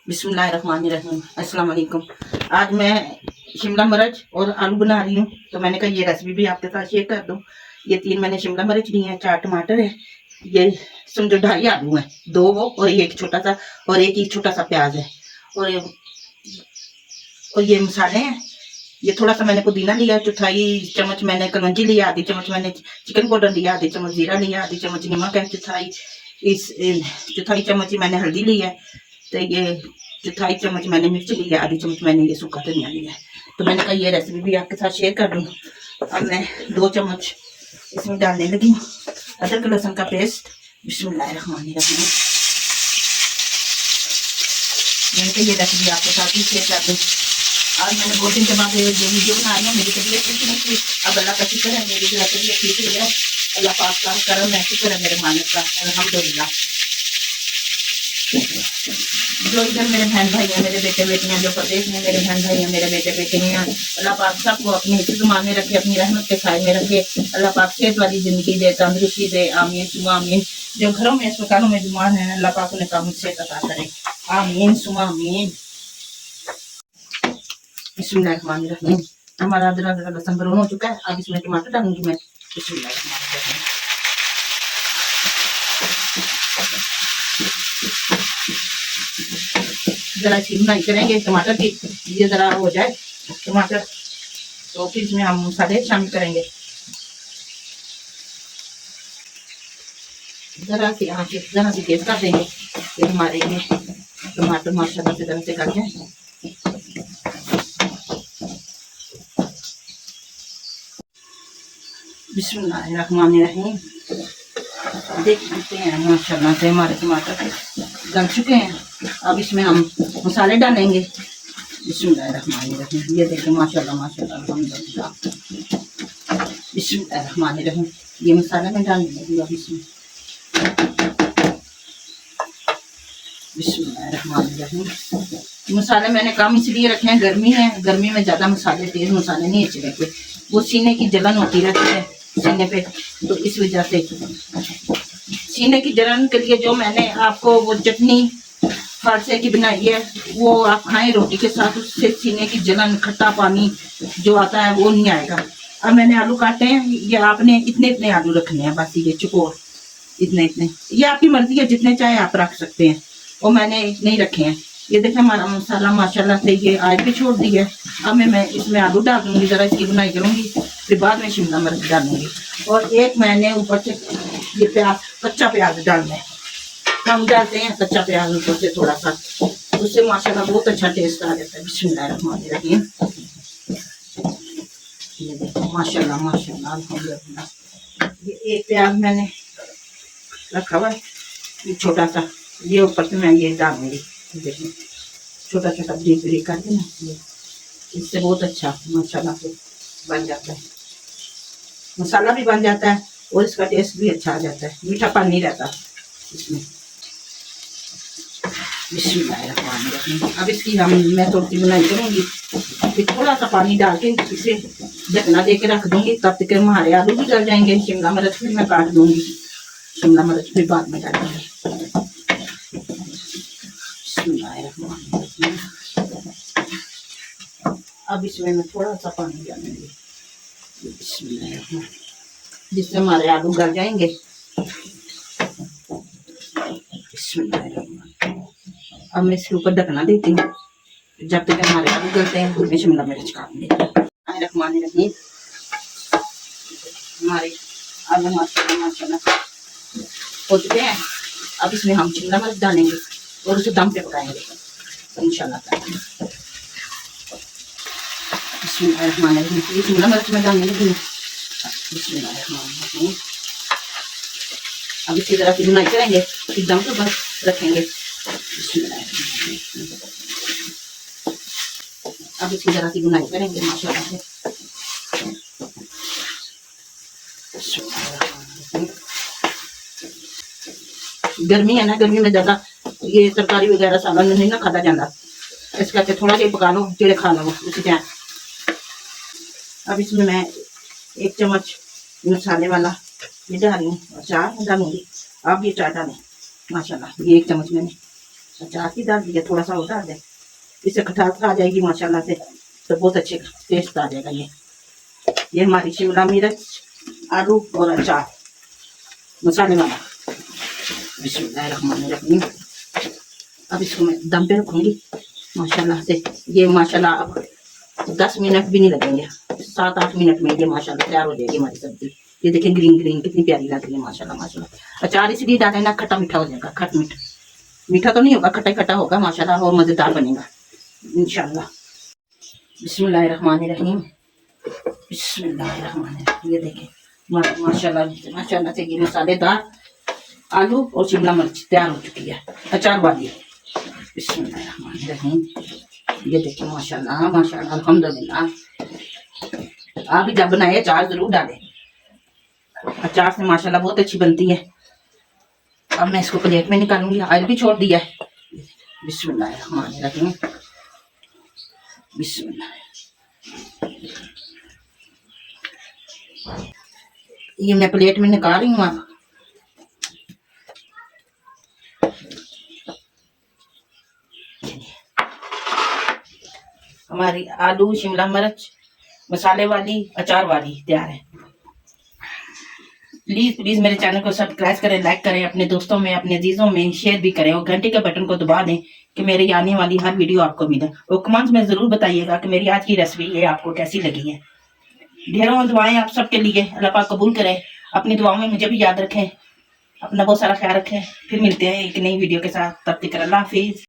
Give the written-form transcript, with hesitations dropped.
बिस्मिल्लाहिर्रहमानिर्रहीम। अस्सलाम वालेकुम। आज मैं शिमला मिर्च और आलू बना रही हूँ, तो मैंने कहा ये रेसिपी भी आपके साथ शेयर कर दूँ। ये 3 मैंने शिमला मिर्च ली हैं, 4 टमाटर है, ये समझो 2.5 आलू हैं, 2 वो और एक छोटा सा, और एक छोटा सा प्याज है, और ये मसाले हैं। ये थोड़ा सा मैंने पुदीना लिया, 1/4 चम्मच मैंने कलौंजी लिया, आधी चम्मच मैंने चिकन पाउडर लिया, आधी चम्मच जीरा लिया, आधी चम्मच नमक है, 1/4 चम्मच ही मैंने हल्दी ली है, तो ये 1/4 चम्मच मैंने मिर्च लिया, आधी चम्मच मैंने ये सूखा धनिया लिया है। तो मैंने कहा ये रेसिपी भी आपके साथ शेयर कर दूँ। अब मैं 2 चम्मच इसमें डालने लगी हूँ अदरक लहसुन का पेस्ट। बिस्मिल्लाहिर्रहमानिर्रहीम। मैंने कहा ये रेसिपी आपके साथ ही शेयर कर दूँ। आज मैंने 2 दिन के बाद ये वीडियो बना रही हूँ। मेरी तबीयत ठीक नहीं थी, अब अल्लाह का शुक्र है मेरी तबीयत ठीक हुई है। अल्लाह पाक का करम है, शुक्र है मेरे मालिक का, अल्हम्दुलिल्लाह। जो इधर मेरे बहन भाई हैं, मेरे बेटे बेटी हैं, जो प्रदेश में मेरे बहन भाई हैं, मेरे बेटे बेटे हैं, अल्लाह पाक सबको अपनी हिफ्ज़-ए-मान में रखे, अपनी रहमत के साए में रखे। अल्लाह पाक सेहत वाली जिंदगी दे, तंदुरुस्ती दे। आमीन सुमा आमीन। जो घरों में अस्पतालों में बीमार हैं, अल्लाह पाक उन्हें कामिल सेहत अता करे। आमीन सुमा आमीन। बिस्मिल्लाहिर्रहमानिर्रहीम। हमारा अदरक लहसुन ब्राउन हो चुका है। अब इसमें टमाटर डालूंगी मैं। बिस्मिल्लाहिर्रहमानिर्रहीम। जरा इसकी बुनाई करेंगे टमाटर की, ये जरा हो जाए टमाटर, तो फिर इसमें हम मसाले शामिल करेंगे। जरा सी तेज कर देंगे, फिर हमारे ये टमाटर माशाल्लाह से तरह से गल जाए। बिस्मिल्लाहिर्रहमानिर्रहीम। देख सकते हैं माशाल्लाह से हमारे टमाटर गल चुके हैं। अब इसमें हम मसाले डालेंगे। बिस्मिल्लाहिर्रहमानिर्रहीम। ये देखिए माशाल्लाह माशाल्लाह अल्हम्दुलिल्लाह। बिस्मिल्लाहिर्रहमानिर्रहीम। ये मसाला मैं डाल दूंगी अब इसमें। बिस्मिल्लाहिर्रहमानिर्रहीम। मसाले मैंने कम इसलिए रखे हैं, गर्मी है, गर्मी में ज़्यादा मसाले तेज मसाले नहीं अच्छे लगते, वो सीने की जलन होती रहती है सीने पे, तो इस वजह से सीने की जलन के लिए जो मैंने आपको वो चटनी फारसे की बनाई है, वो आप खाएं रोटी के साथ, उससे सीने की जलन खट्टा पानी जो आता है वो नहीं आएगा। अब मैंने आलू काटे हैं, ये आपने इतने इतने आलू रखने हैं, बस ये चुकोर इतने इतने, ये आपकी मर्जी है, जितने चाहे आप रख सकते हैं, और मैंने इतने ही रखे हैं। ये देखें हमारा मसाला माशाल्लाह से ये आज भी छोड़ दी है। अब मैं इसमें आलू डाल दूंगी, जरा इसकी बुनाई करूंगी, फिर बाद में शिमला मिर्च डालूंगी, और एक मैंने ऊपर से ये प्याज, कच्चा प्याज डालना है। हम डालते हैं कच्चा प्याज ऊपर से थोड़ा सा, उससे माशाल्लाह बहुत अच्छा टेस्ट आ जाता है। बिस्मिल्लाहिर्रहमानिर्रहीम। ये देखो माशाल्लाह माशाल्लाह अल्हम्दुलिल्लाह। ये एक प्याज मैंने रखा हुआ है, ये छोटा सा, ये ऊपर से मैं ये डालूंगी। देखिए छोटा छोटा ब्रेक ब्रेक करके ना, ये इससे बहुत अच्छा माशाल्लाह से बन जाता है, मसाला भी बन जाता है और इसका टेस्ट भी अच्छा आ जाता है, मीठापन नहीं रहता इसमें। बिस्मिल्लाहिर्रहमानिर्रहीम। अब इसकी मैं थोड़ी सी बुनाई करूँगी, फिर थोड़ा सा पानी डाल के इसे ढकना दे के रख दूँगी, तब तक हमारे आलू भी गल जाएंगे। शिमला मिर्च फिर मैं काट दूँगी, शिमला मिर्च फिर बाद में डालेंगे। बिस्मिल्लाहिर्रहमानिर्रहीम। अब इसमें मैं थोड़ा सा पानी डालूँगी, बिस्मिल्लाहिर्रहमानिर्रहीम, जिससे हमारे आलू गल जाएंगे। बिस्मिल्लाहिर्रहमानिर्रहीम। अब मैं इसके ऊपर ढकना देती हूँ, जब तक हमारे आलू गलते हैं उसमें शिमला मिर्च काटने। बिस्मिल्लाहिर्रहमानिर्रहीम। हमारे आलू माशाल्लाह माशाल्लाह हो चुके हैं। अब इसमें हम शिमला मिर्च डालेंगे और उसे दम पे पकाएंगे इंशाल्लाह। बिस्मिल्लाहिर्रहमानिर्रहीम। शिमला मिर्च में डालने लगी हूँ। बिस्मिल्लाहिर्रहमानिर्रहीम। अब इसी तरह की बुनाई करेंगे, फिर दम पे बस रखेंगे। बिस्मिल्लाहिर्रहमानिर्रहीम। अब इसी तरह की बुनाई करेंगे माशाल्लाह से। गर्मी है ना, गर्मी में ज्यादा ये तरकारी वगैरह सालन नहीं ना खाता जाता, इस करके थोड़ा सा पका लो, जेड़े खा लो उसी टाइम। अब इसमें मैं 1 चम्मच मसाले वाला ये डाल रही हूँ, 4 डालूंगी, आप भी 4 डालें माशाल्लाह। ये 1 चम्मच मैंने अचार की डाल दिया, थोड़ा सा और डाल दें, इससे खटास आ जाएगी माशाल्लाह से, तो बहुत अच्छे टेस्ट आ जाएगा। ये हमारी शिमला मिर्च, आलू और अचार मसाले वाला। बिस्मिल्लाहिर्रहमानिर्रहीम। अब इसको मैं दम पे रखूंगी माशाल्लाह से। ये माशाल्लाह अब 10 मिनट भी नहीं लगेंगे, 7-8 मिनट में ये माशाल्लाह तैयार हो जाएगी हमारी सब्जी। ये देखें ग्रीन ग्रीन कितनी प्यारी लग रही है माशाल्लाह माशाल्लाह। अचार इसलिए डालें ना, खट्टा मीठा हो जाएगा, खट मीठा मीठा तो नहीं होगा, खट्टा खट्टा होगा माशाल्लाह, और मजेदार बनेगा इंशाल्लाह। बिस्मिल्लाहिर्रहमानिर्रहीम, बिस्मिल्लाहिर्रहमानिर्रहीम। ये देखें माशाल्लाह माशाल्लाह से ये मसालेदार आलू और शिमला मिर्च तैयार हो चुकी है अचार वाली। बिस्मिल्लाहिर्रहमानिर्रहीम। ये देखिए माशाल्लाह माशाल्लाह अल्हम्दुलिल्लाह। आप भी जब बनाए अचार जरूर डालें, अचार से माशाल्लाह बहुत अच्छी बनती है। अब मैं इसको प्लेट में निकालूंगी, ऑयल भी छोड़ दिया है। बिस्मिल्लाहिर्रहमानिर्रहीम, बिस्मिल्लाह। ये मैं प्लेट में निकाल रही हूँ। आप हमारी आलू शिमला मिर्च मसाले वाली अचार वाली तैयार है। प्लीज प्लीज मेरे चैनल को सब्सक्राइब करें, लाइक करें, अपने दोस्तों में अपने अजीजों में शेयर भी करें, और घंटे के बटन को दबा दें कि मेरी आने वाली हर वीडियो आपको मिले। और कमेंट्स में जरूर बताइएगा कि मेरी आज की रेसिपी ये आपको कैसी लगी है। ढेरों दुआएं आप सबके लिए, अल्लाह पाक कबूल करे। अपनी दुआओं में मुझे भी याद रखें, अपना बहुत सारा ख्याल रखें। फिर मिलते हैं एक नई वीडियो के साथ, तब तक अल्लाह हाफिज।